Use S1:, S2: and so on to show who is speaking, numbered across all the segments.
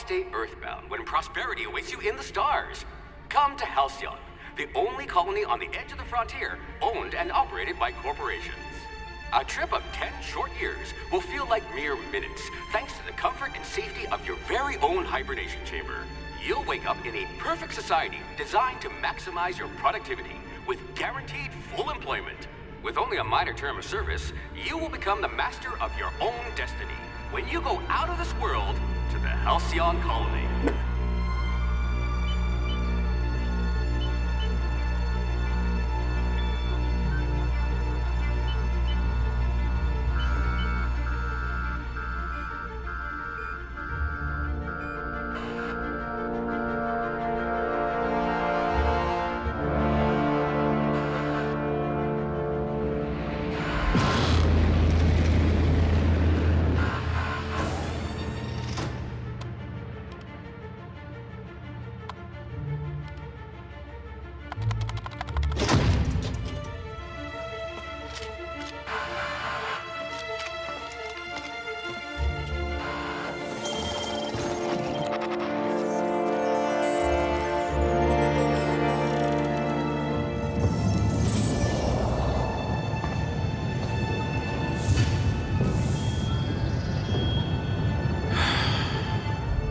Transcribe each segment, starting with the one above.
S1: stay earthbound when prosperity awaits you in the stars? Come to Halcyon, the only colony on the edge of the frontier, owned and operated by corporations. A trip of 10 short years will feel like mere minutes, thanks to the comfort and safety of your very own hibernation chamber. You'll wake up in a perfect society designed to maximize your productivity with guaranteed full employment. With only a minor term of service, you will become the master of your own destiny when you go out of this world to the Halcyon colony.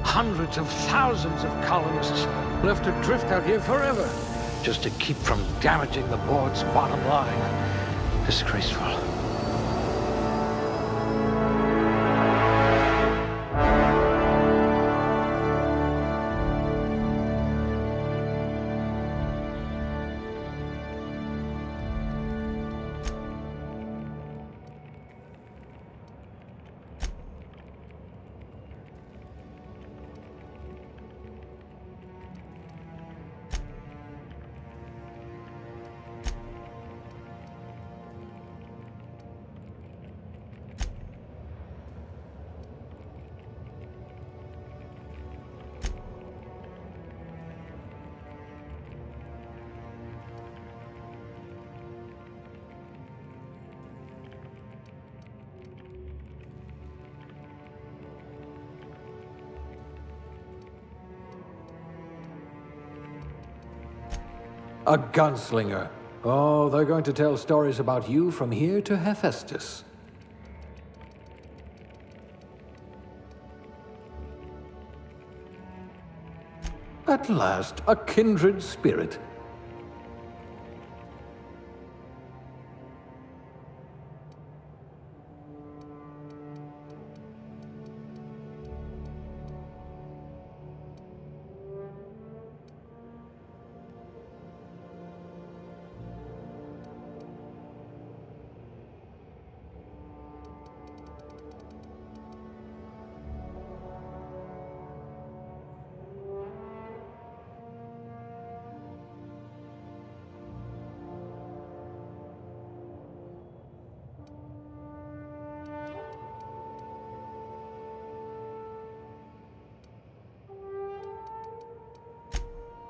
S2: Hundreds of thousands of colonists left adrift out here forever, just to keep from damaging the board's bottom line. Disgraceful.
S3: A gunslinger. Oh, they're going to tell stories about you from here to Hephaestus. At last, a kindred spirit.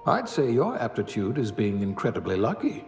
S3: I'd say your aptitude is being incredibly lucky.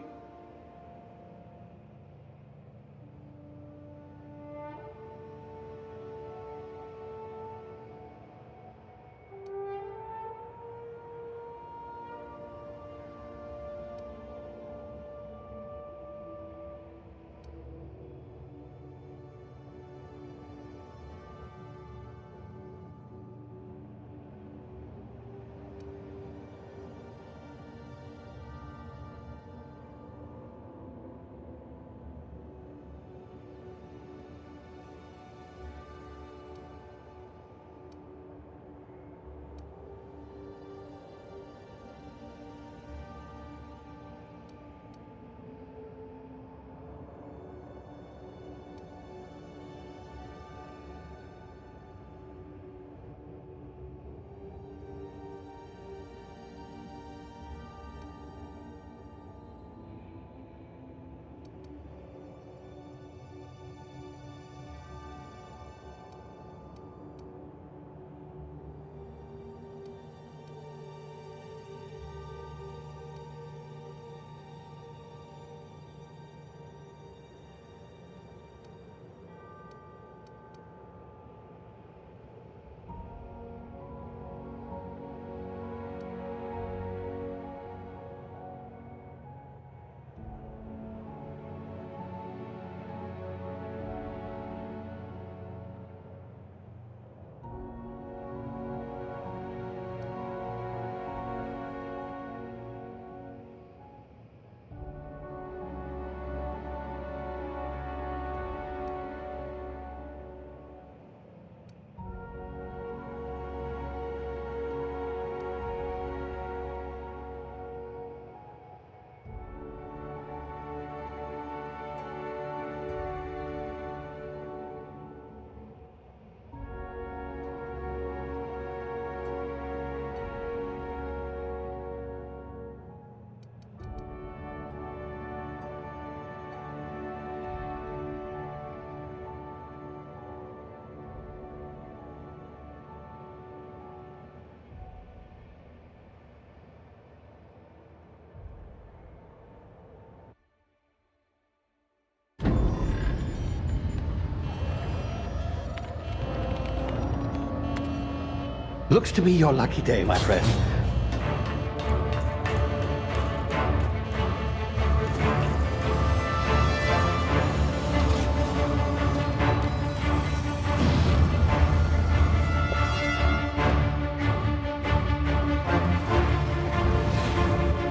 S2: Looks to be your lucky day, my friend.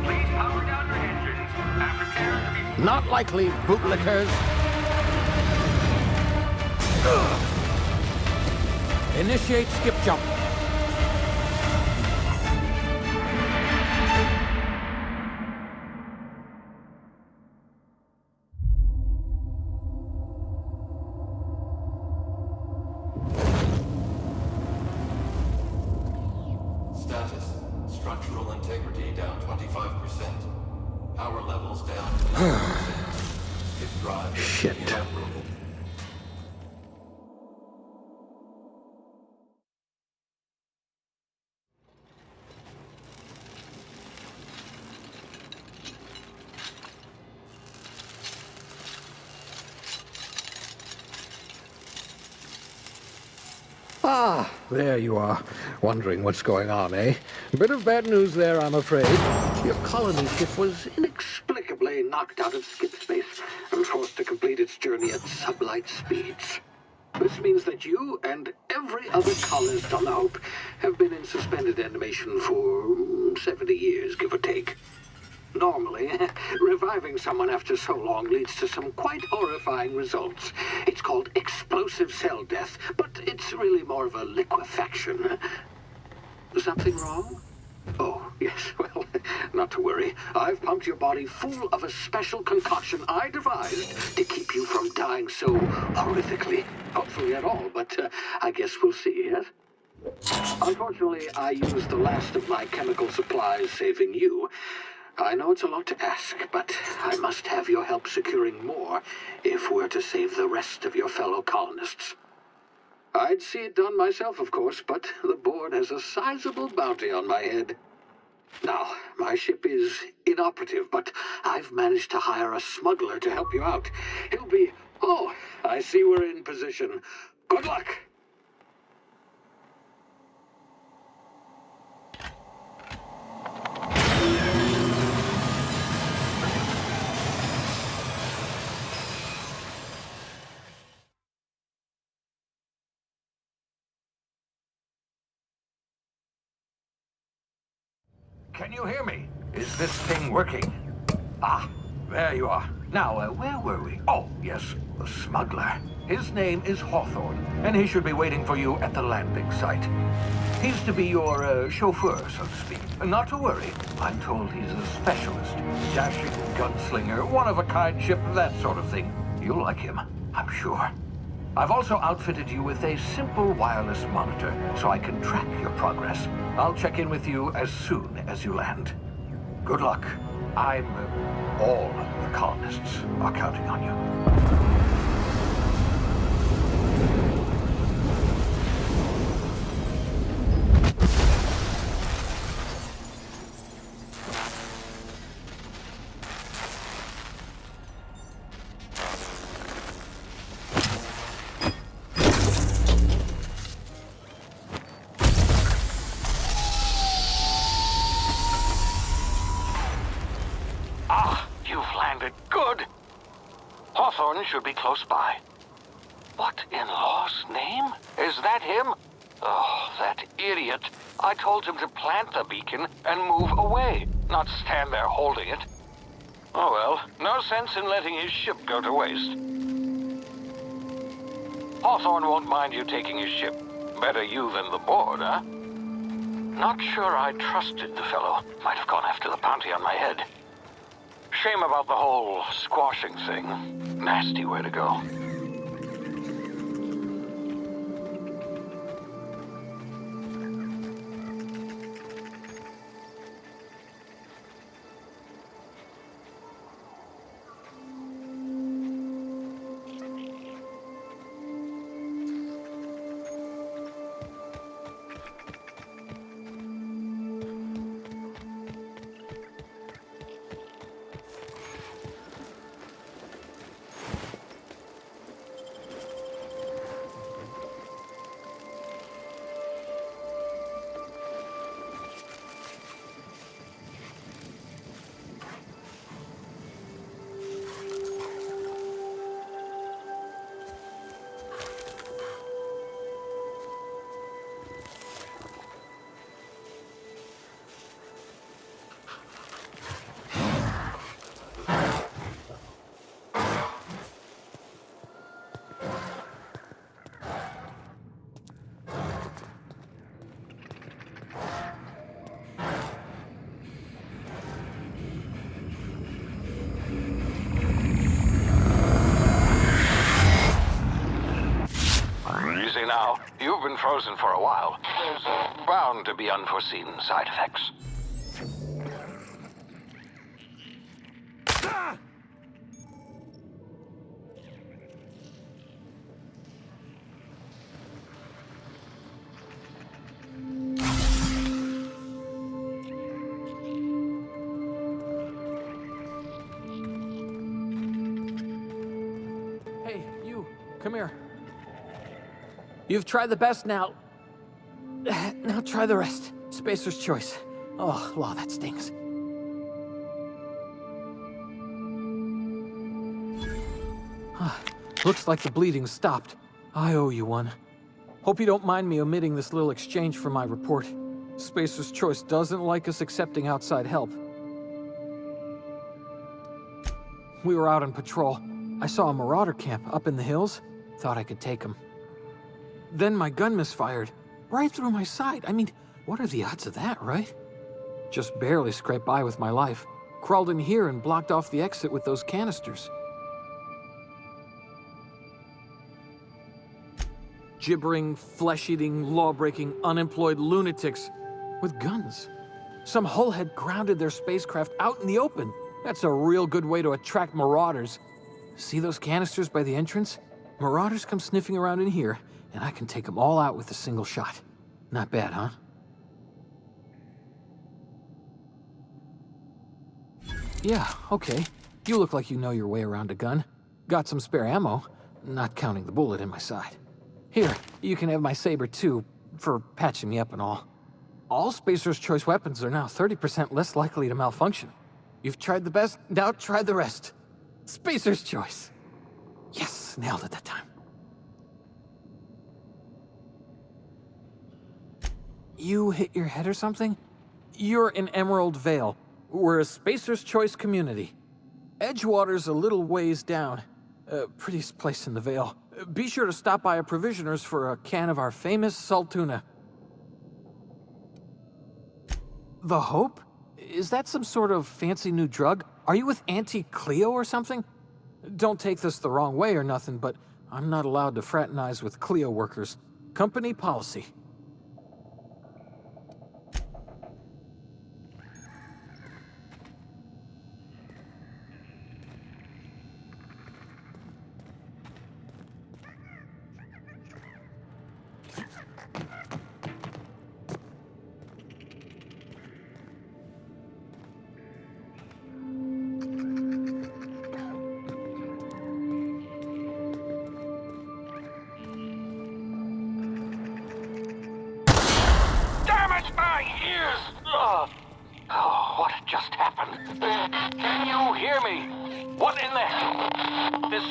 S1: Please power down your engines and prepare to be...
S2: Not likely, bootlickers.
S3: Initiate skip jump.
S4: Status. Structural integrity down 25%. Power levels down to 90%. Its drive is
S2: Shit.
S4: inoperable.
S2: Ah, there you are. Wondering what's going on, eh? A bit of bad news there, I'm afraid. Your colony ship was inexplicably knocked out of skip space and forced to complete its journey at sublight speeds. This means that you and every other colonist on the Hope have been in suspended animation for 70 years, give or take. Normally, reviving someone after so long leads to some quite horrifying results. It's called explosive cell death, but it's really more of a liquefaction. Something wrong? Oh, yes, well, not to worry. I've pumped your body full of a special concoction I devised to keep you from dying so horrifically. Hopefully at all, but I guess we'll see, yes? Unfortunately, I used the last of my chemical supplies saving you. I know it's a lot to ask, but I must have your help securing more if we're to save the rest of your fellow colonists. I'd see it done myself, of course, but the board has a sizable bounty on my head. Now, my ship is inoperative, but I've managed to hire a smuggler to help you out. He'll be... Oh, I see we're in position. Good luck!
S3: Can you hear me? Is this thing working? Ah, there you are. Now, where were we? Oh, yes, the smuggler. His name is Hawthorne, and he should be waiting for you at the landing site. He's to be your chauffeur, so to speak. Not to worry. I'm told he's a specialist. Dashing gunslinger, one-of-a-kind ship, that sort of thing. You'll like him, I'm sure. I've also outfitted you with a simple wireless monitor, so I can track your progress. I'll check in with you as soon as you land. Good luck. All the colonists are counting on you.
S2: Hawthorne should be close by. What in law's name? Is that him? Oh, that idiot. I told him to plant the beacon and move away, not stand there holding it. Oh well, no sense in letting his ship go to waste. Hawthorne won't mind you taking his ship. Better you than the board, huh? Not sure I trusted the fellow. Might have gone after the bounty on my head. Shame about the whole squashing thing. Nasty way to go. You've been frozen for a while. There's bound to be unforeseen side effects.
S5: Hey, you, come here. You've tried the best now. Now try the rest. Spacer's choice. Oh, wow, that stings. Looks like the bleeding stopped. I owe you one. Hope you don't mind me omitting this little exchange from my report. Spacer's choice doesn't like us accepting outside help. We were out on patrol. I saw a marauder camp up in the hills. Thought I could take them. Then my gun misfired. Right through my side. I mean, what are the odds of that, right? Just barely scraped by with my life. Crawled in here and blocked off the exit with those canisters. Gibbering, flesh-eating, law-breaking, unemployed lunatics with guns. Some hullhead grounded their spacecraft out in the open. That's a real good way to attract marauders. See those canisters by the entrance? Marauders come sniffing around in here, and I can take them all out with a single shot. Not bad, huh? Yeah, okay. You look like you know your way around a gun. Got some spare ammo, not counting the bullet in my side. Here, you can have my saber too, for patching me up and all. All Spacer's Choice weapons are now 30% less likely to malfunction. You've tried the best, now try the rest. Spacer's Choice. Yes, nailed it that time. You hit your head or something? You're in Emerald Vale. We're a Spacer's Choice community. Edgewater's a little ways down. Prettiest place in the Vale. Be sure to stop by a provisioner's for a can of our famous salt tuna. The Hope? Is that some sort of fancy new drug? Are you with Auntie Cleo or something? Don't take this the wrong way or nothing, but I'm not allowed to fraternize with Cleo workers. Company policy.
S2: What just happened? Can you hear me? What in the... This...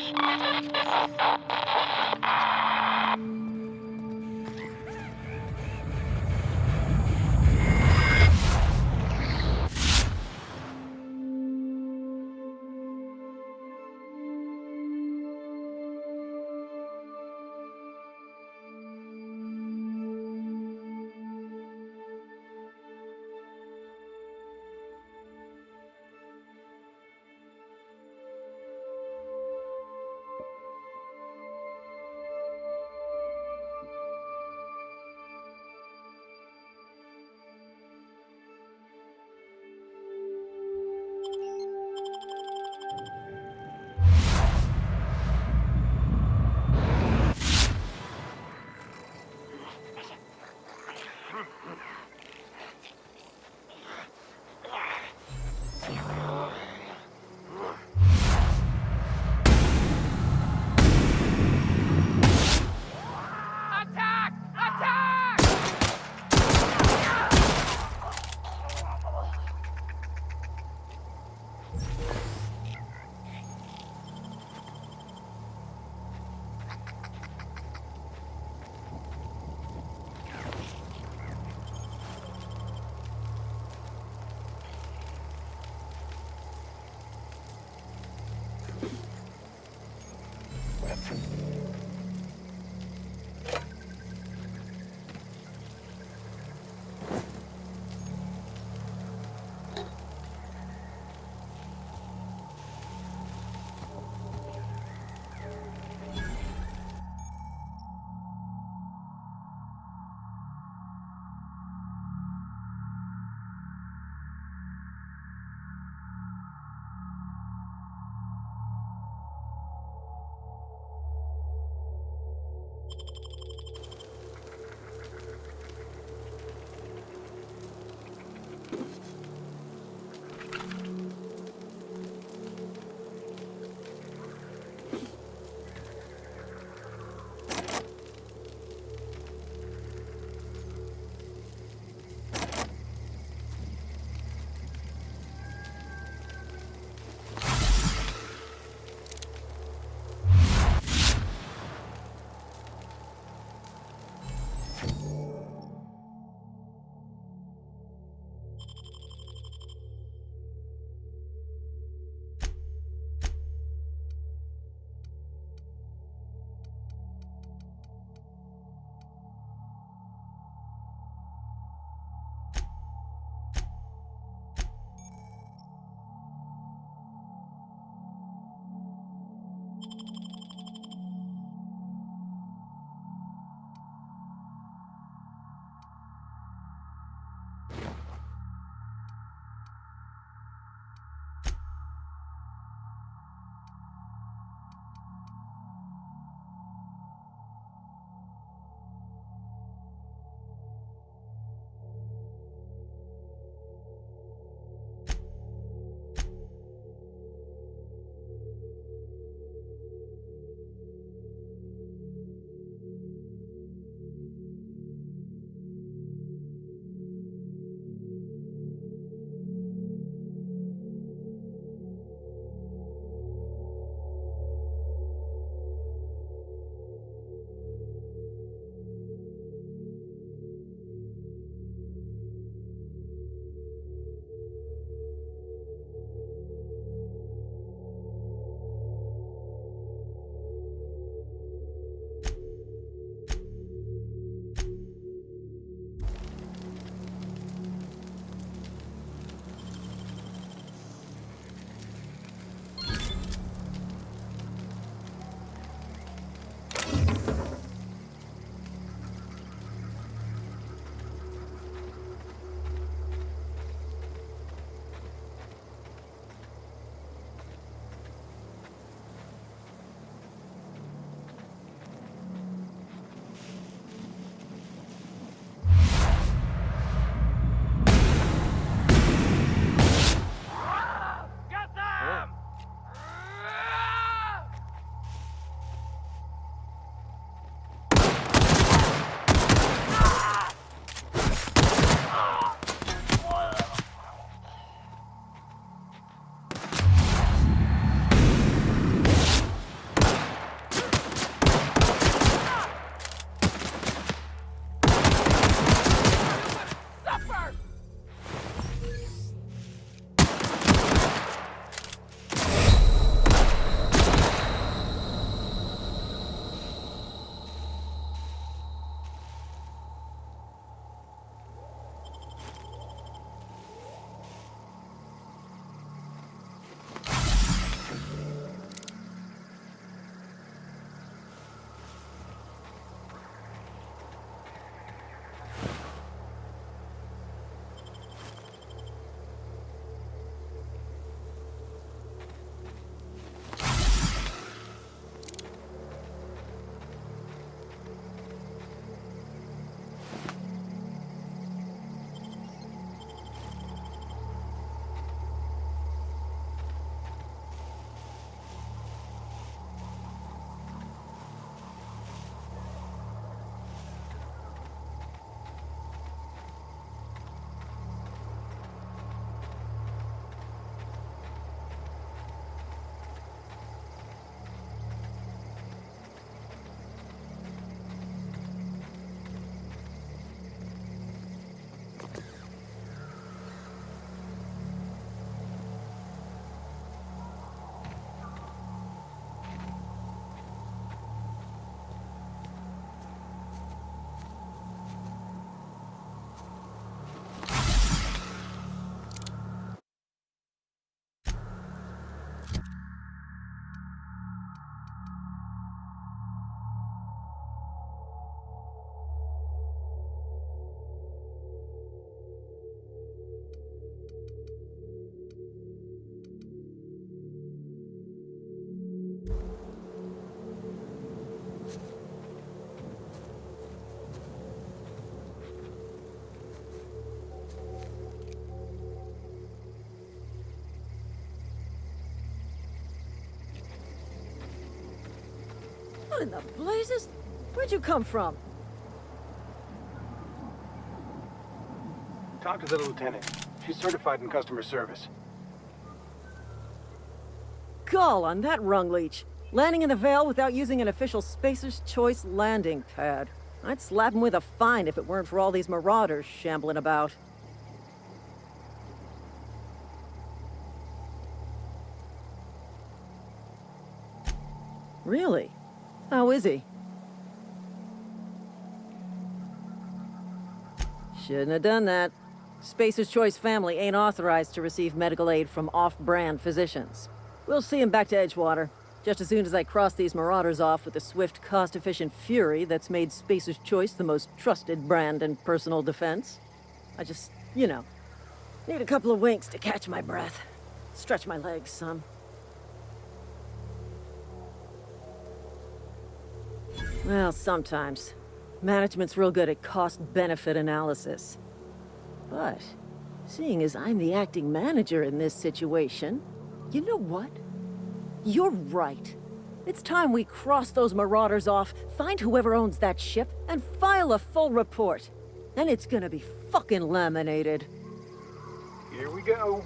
S6: What in the blazes? Where'd you come from?
S7: Talk to the lieutenant. She's certified in customer service.
S6: Gall on that rung leech. Landing in the Vale without using an official Spacer's Choice landing pad. I'd slap him with a fine if it weren't for all these marauders shambling about. Really? How is he? Shouldn't have done that. Spacer's Choice family ain't authorized to receive medical aid from off-brand physicians. We'll see him back to Edgewater, just as soon as I cross these marauders off with the swift, cost-efficient fury that's made Spacer's Choice the most trusted brand in personal defense. I just, need a couple of winks to catch my breath. Stretch my legs some. Well, sometimes. Management's real good at cost-benefit analysis. But, seeing as I'm the acting manager in this situation, you know what? You're right. It's time we cross those marauders off, find whoever owns that ship, and file a full report. And it's gonna be fucking laminated.
S7: Here we go.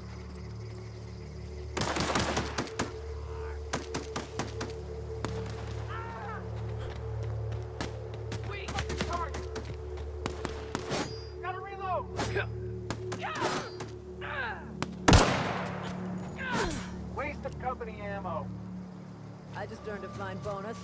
S7: Gotta reload! Waste of company ammo.
S6: I just earned a fine bonus.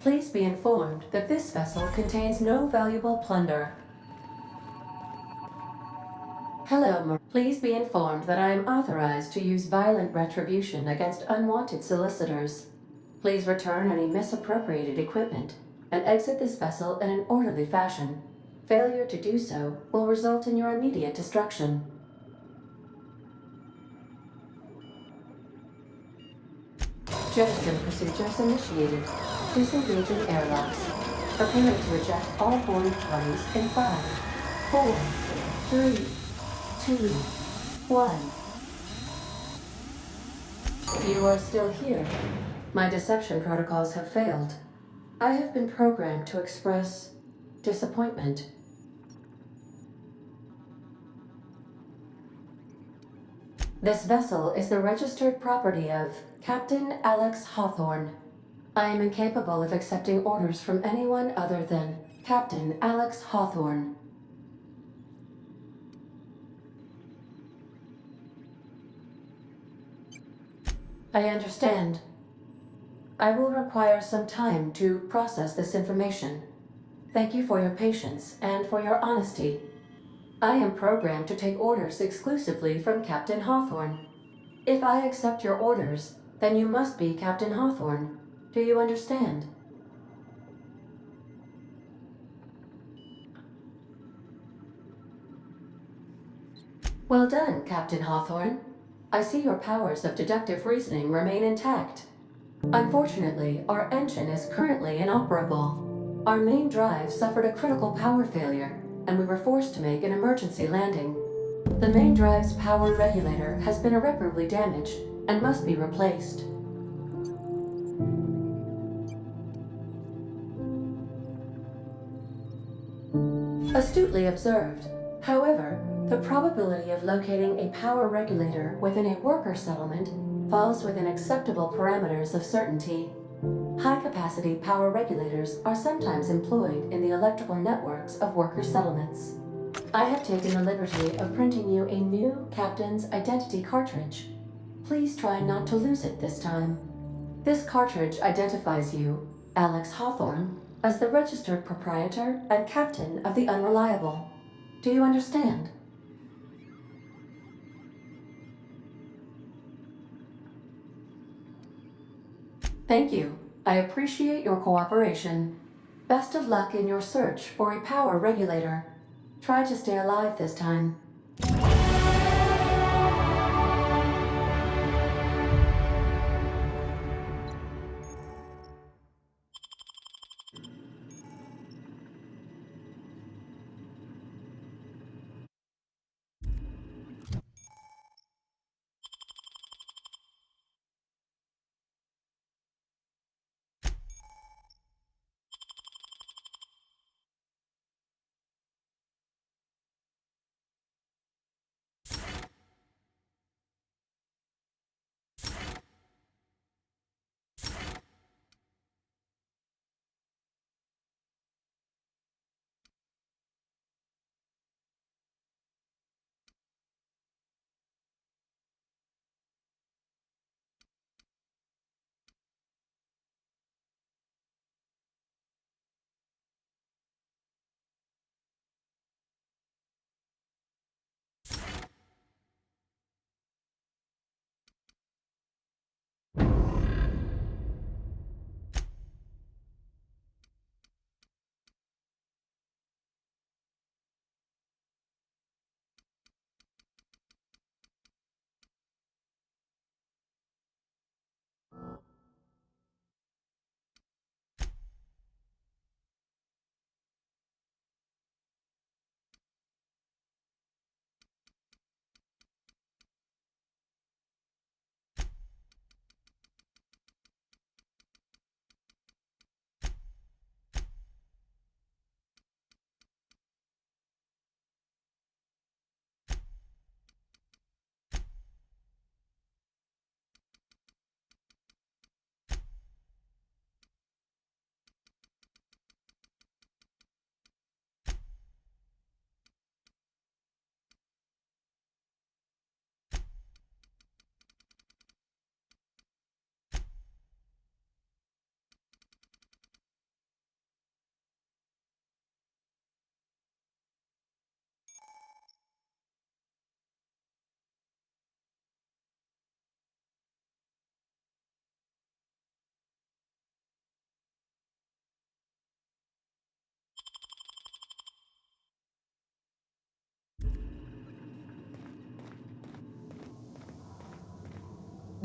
S8: Please be informed that this vessel contains no valuable plunder. Hello, please be informed that I am authorized to use violent retribution against unwanted solicitors. Please return any misappropriated equipment and exit this vessel in an orderly fashion. Failure to do so will result in your immediate destruction. Jettison procedures initiated. Disengaging airlocks. Preparing to eject all boarding parties in 5, 4, 3, 2, 1. You are still here. My deception protocols have failed. I have been programmed to express disappointment. This vessel is the registered property of Captain Alex Hawthorne. I am incapable of accepting orders from anyone other than Captain Alex Hawthorne. I understand. I will require some time to process this information. Thank you for your patience and for your honesty. I am programmed to take orders exclusively from Captain Hawthorne. If I accept your orders, then you must be Captain Hawthorne. Do you understand? Well done, Captain Hawthorne. I see your powers of deductive reasoning remain intact. Unfortunately, our engine is currently inoperable. Our main drive suffered a critical power failure, and we were forced to make an emergency landing. The main drive's power regulator has been irreparably damaged and must be replaced. Astutely observed. However, the probability of locating a power regulator within a worker settlement falls within acceptable parameters of certainty. High-capacity power regulators are sometimes employed in the electrical networks of worker settlements. I have taken the liberty of printing you a new Captain's Identity cartridge. Please try not to lose it this time. This cartridge identifies you, Alex Hawthorne, as the registered proprietor and captain of the Unreliable. Do you understand? Thank you. I appreciate your cooperation. Best of luck in your search for a power regulator. Try to stay alive this time.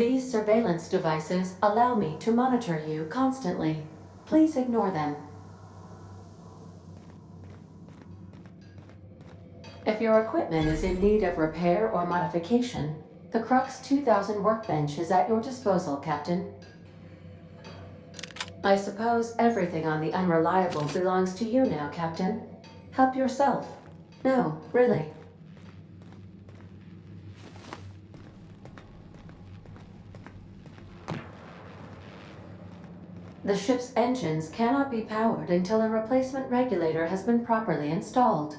S8: These surveillance devices allow me to monitor you constantly. Please ignore them. If your equipment is in need of repair or modification, the Crux 2000 workbench is at your disposal, Captain. I suppose everything on the Unreliable belongs to you now, Captain. Help yourself. No, really. The ship's engines cannot be powered until a replacement regulator has been properly installed.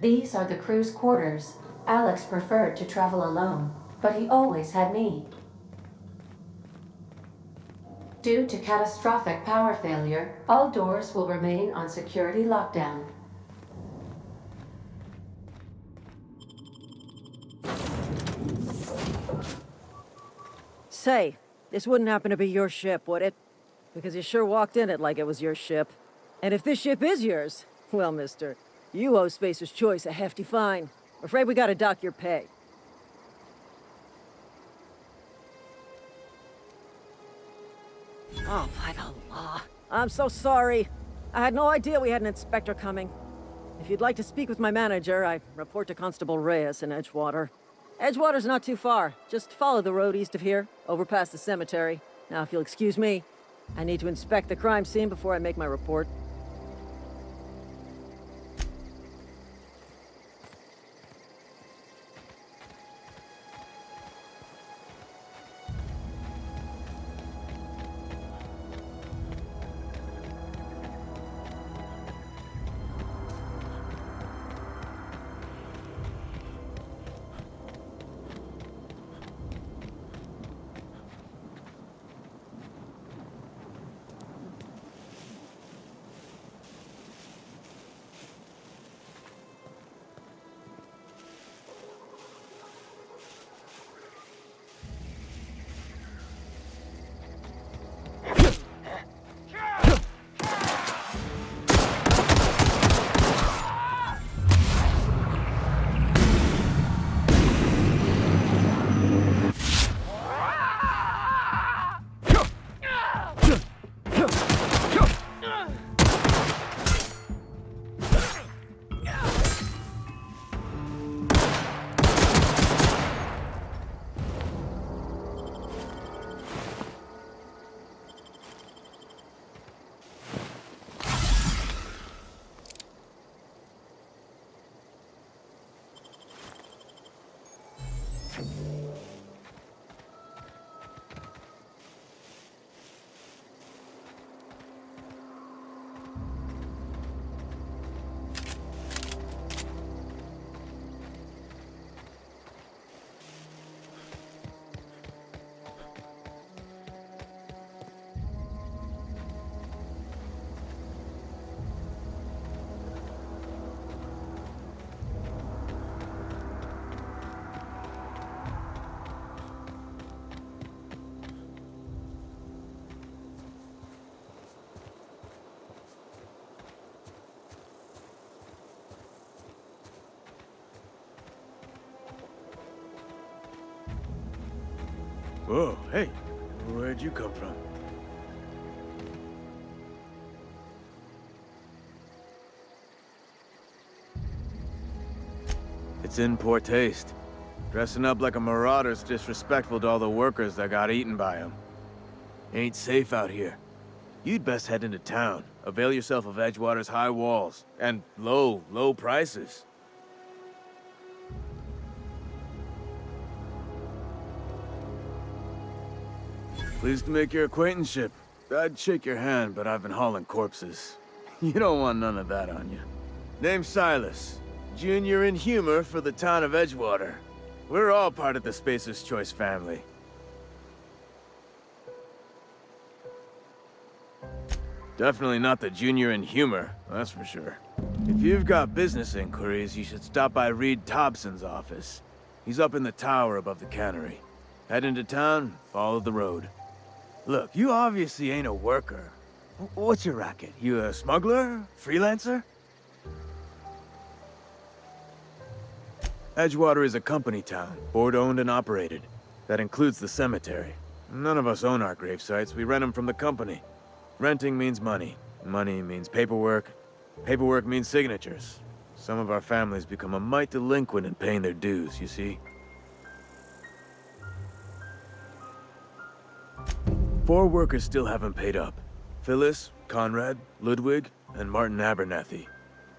S8: These are the crew's quarters. Alex preferred to travel alone, but he always had me. Due to catastrophic power failure, all doors will remain on security lockdown.
S6: Say, this wouldn't happen to be your ship, would it? Because you sure walked in it like it was your ship. And if this ship is yours, well, mister, you owe Spacer's Choice a hefty fine. Afraid we gotta dock your pay. Oh, by the law. I'm so sorry. I had no idea we had an inspector coming. If you'd like to speak with my manager, I report to Constable Reyes in Edgewater. Edgewater's not too far. Just follow the road east of here, over past the cemetery. Now, if you'll excuse me, I need to inspect the crime scene before I make my report.
S9: Whoa, hey, where'd you come from? It's in poor taste. Dressing up like a marauder's disrespectful to all the workers that got eaten by him. Ain't safe out here. You'd best head into town. Avail yourself of Edgewater's high walls and low prices. Pleased to make your acquaintanceship. I'd shake your hand, but I've been hauling corpses. You don't want none of that on you. Name's Silas. Junior in humor for the town of Edgewater. We're all part of the Spacer's Choice family. Definitely not the junior in humor, that's for sure. If you've got business inquiries, you should stop by Reed Thompson's office. He's up in the tower above the cannery. Head into town, follow the road. Look, you obviously ain't a worker. What's your racket? You a smuggler? Freelancer? Edgewater is a company town, board-owned and operated. That includes the cemetery. None of us own our grave sites, we rent them from the company. Renting means money. Money means paperwork. Paperwork means signatures. Some of our families become a mite delinquent in paying their dues, you see? 4 workers still haven't paid up. Phyllis, Conrad, Ludwig, and Martin Abernathy.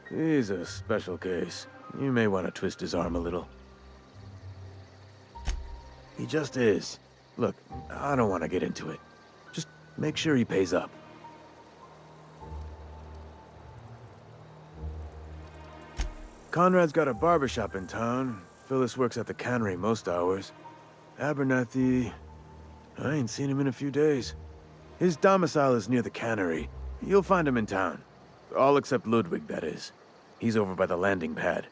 S9: He's a special case. You may want to twist his arm a little. He just is. Look, I don't want to get into it. Just make sure he pays up. Conrad's got a barbershop in town. Phyllis works at the cannery most hours. Abernathy... I ain't seen him in a few days. His domicile is near the cannery. You'll find him in town. All except Ludwig, that is. He's over by the landing pad.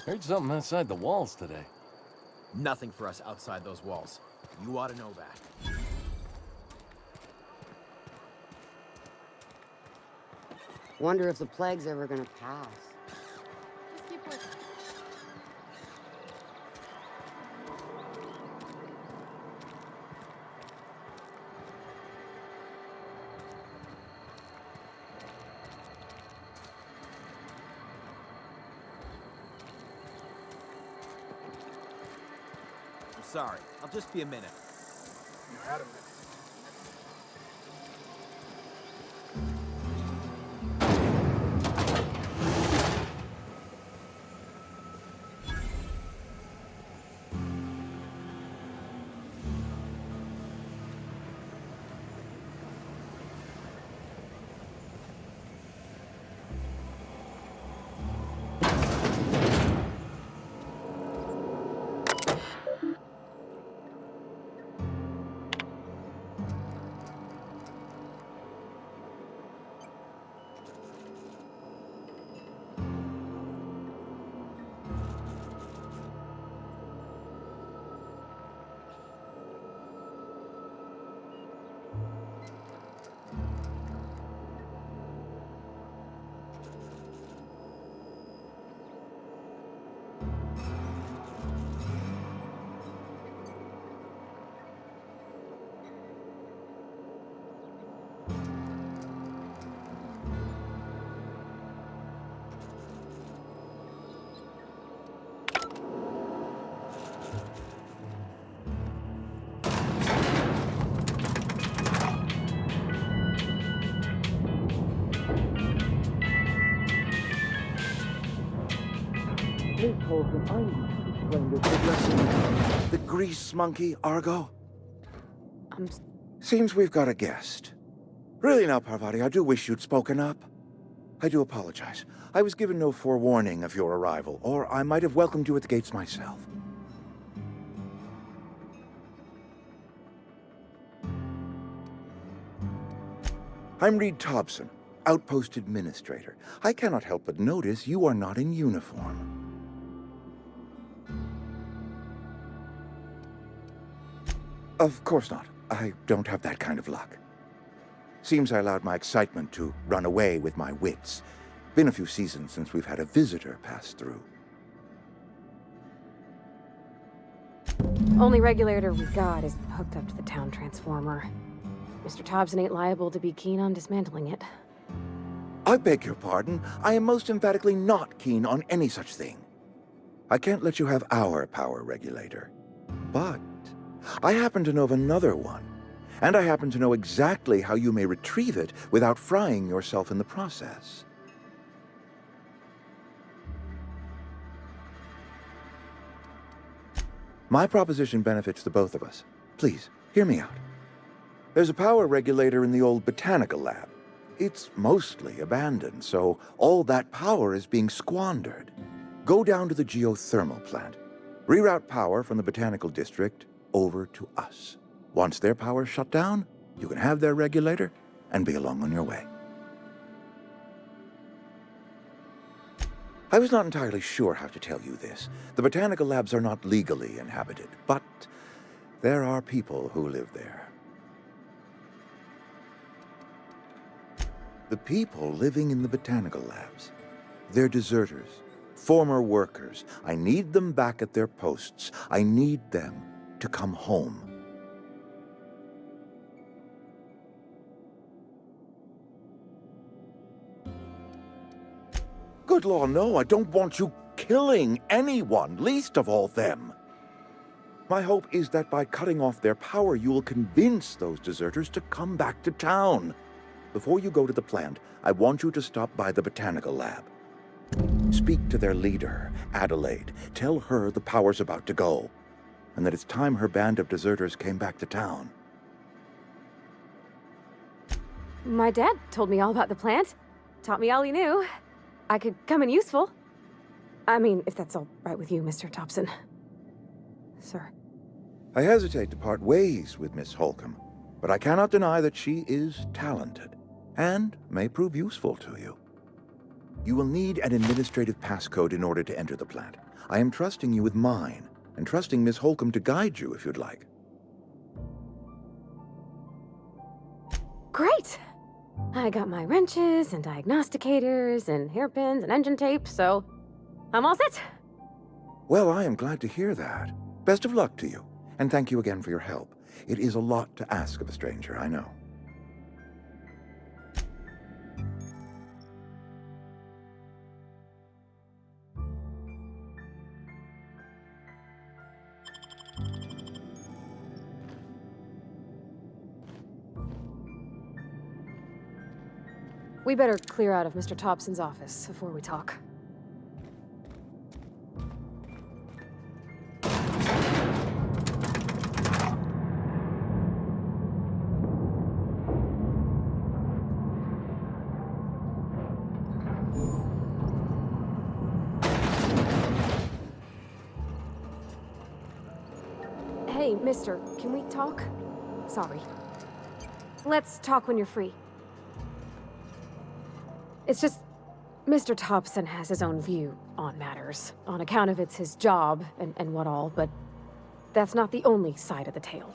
S10: Heard something outside the walls today.
S11: Nothing for us outside those walls. You ought to know that.
S12: Wonder if the plague's ever gonna pass.
S13: Just keep working.
S11: I'm sorry. I'll just be a minute.
S7: You had a minute.
S14: Miss Holcomb, I need to explain this addressing
S15: The grease monkey, Argo?
S12: I'm...
S15: Seems we've got a guest. Really now, Parvati, I do wish you'd spoken up. I do apologize. I was given no forewarning of your arrival, or I might have welcomed you at the gates myself. I'm Reed Thompson, Outpost Administrator. I cannot help but notice you are not in uniform. Of course not. I don't have that kind of luck. Seems I allowed my excitement to run away with my wits. Been a few seasons since we've had a visitor pass through.
S13: Only regulator we've got is hooked up to the town transformer. Mr. Thompson ain't liable to be keen on dismantling it.
S15: I beg your pardon. I am most emphatically not keen on any such thing. I can't let you have our power regulator. But I happen to know of another one. And I happen to know exactly how you may retrieve it without frying yourself in the process. My proposition benefits the both of us. Please, hear me out. There's a power regulator in the old botanical lab. It's mostly abandoned, so all that power is being squandered. Go down to the geothermal plant. Reroute power from the botanical district over to us. Once their power's shut down, you can have their regulator and be along on your way. I was not entirely sure how to tell you this. The botanical labs are not legally inhabited, but there are people who live there. The people living in the botanical labs, they're deserters, former workers. I need them back at their posts. I need them to come home. Good law, no, I don't want you killing anyone, least of all them. My hope is that by cutting off their power, you will convince those deserters to come back to town. Before you go to the plant, I want you to stop by the botanical lab. Speak to their leader, Adelaide. Tell her the power's about to go, and that it's time her band of deserters came back to town.
S13: My dad told me all about the plant. Taught me all he knew. I could come in useful. I mean, if that's all right with you, Mr. Thompson. Sir.
S15: I hesitate to part ways with Miss Holcomb, but I cannot deny that she is talented, and may prove useful to you. You will need an administrative passcode in order to enter the plant. I am trusting you with mine, and trusting Miss Holcomb to guide you if you'd like.
S13: Great! I got my wrenches and diagnosticators and hairpins and engine tape, so I'm all set.
S15: Well, I am glad to hear that. Best of luck to you, and thank you again for your help. It is a lot to ask of a stranger, I know.
S13: We better clear out of Mr. Thompson's office before we talk. Hey, mister, can we talk? Sorry. Let's talk when you're free. It's just, Mr. Thompson has his own view on matters, on account of it's his job and what all, but that's not the only side of the tale.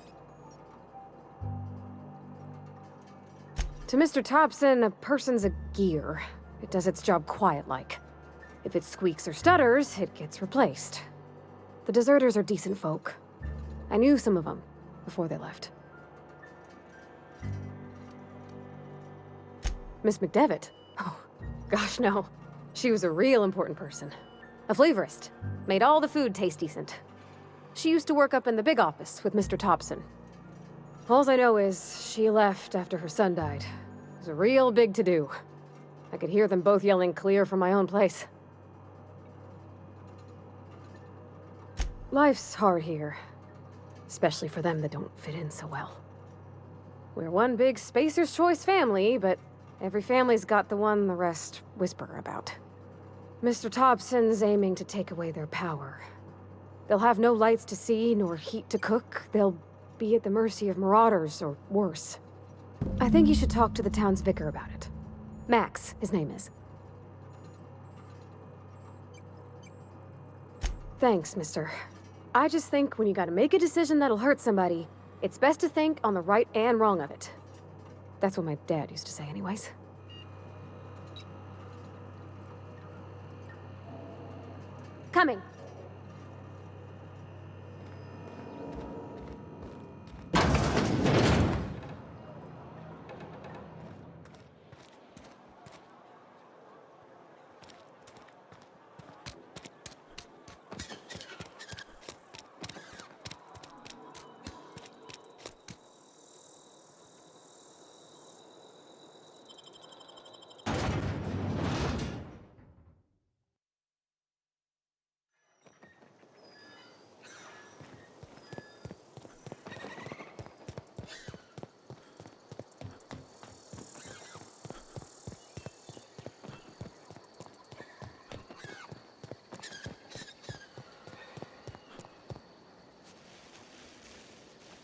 S13: To Mr. Thompson, a person's a gear. It does its job quiet-like. If it squeaks or stutters, it gets replaced. The deserters are decent folk. I knew some of them before they left. Miss McDevitt? Oh, gosh, no. She was a real important person. A flavorist. Made all the food taste decent. She used to work up in the big office with Mr. Thompson. Alls I know is she left after her son died. It was a real big to-do. I could hear them both yelling clear from my own place. Life's hard here. Especially for them that don't fit in so well. We're one big Spacer's Choice family, but every family's got the one the rest whisper about. Mr. Thompson's aiming to take away their power. They'll have no lights to see, nor heat to cook. They'll be at the mercy of marauders, or worse. I think you should talk to the town's vicar about it. Max, his name is. Thanks, mister. I just think when you gotta make a decision that'll hurt somebody, it's best to think on the right and wrong of it. That's what my dad used to say anyways. Coming.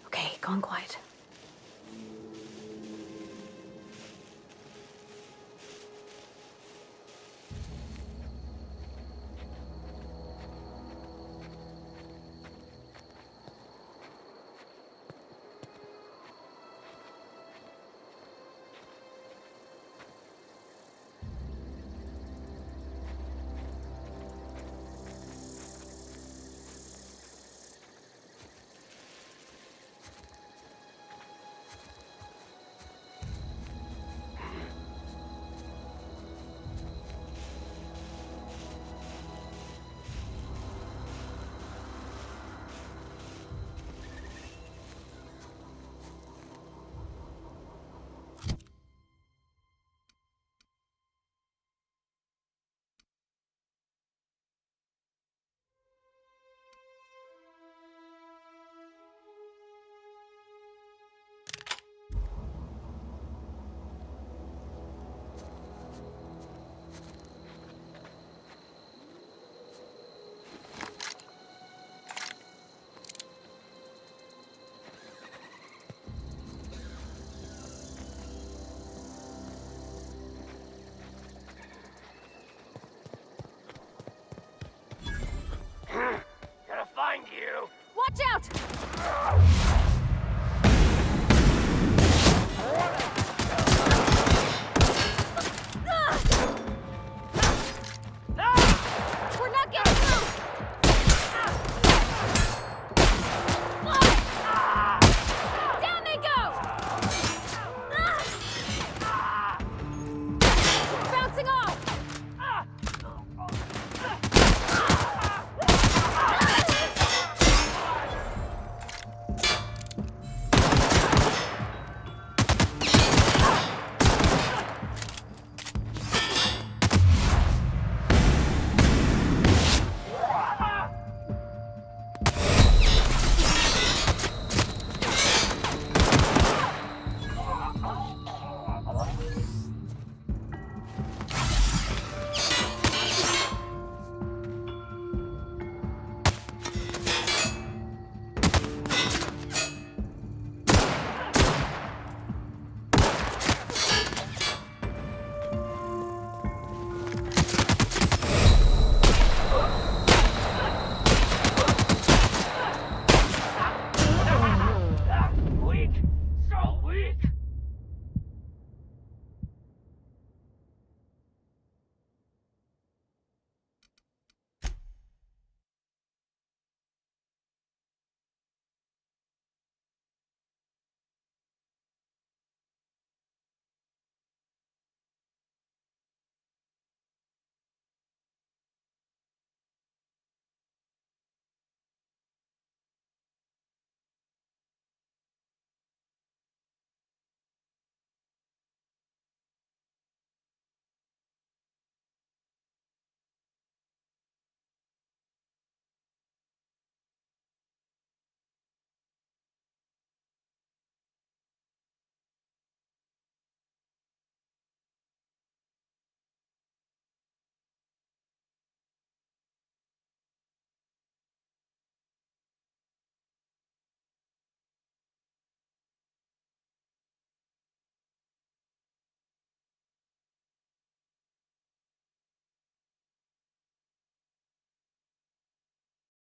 S13: Okay, gone quiet.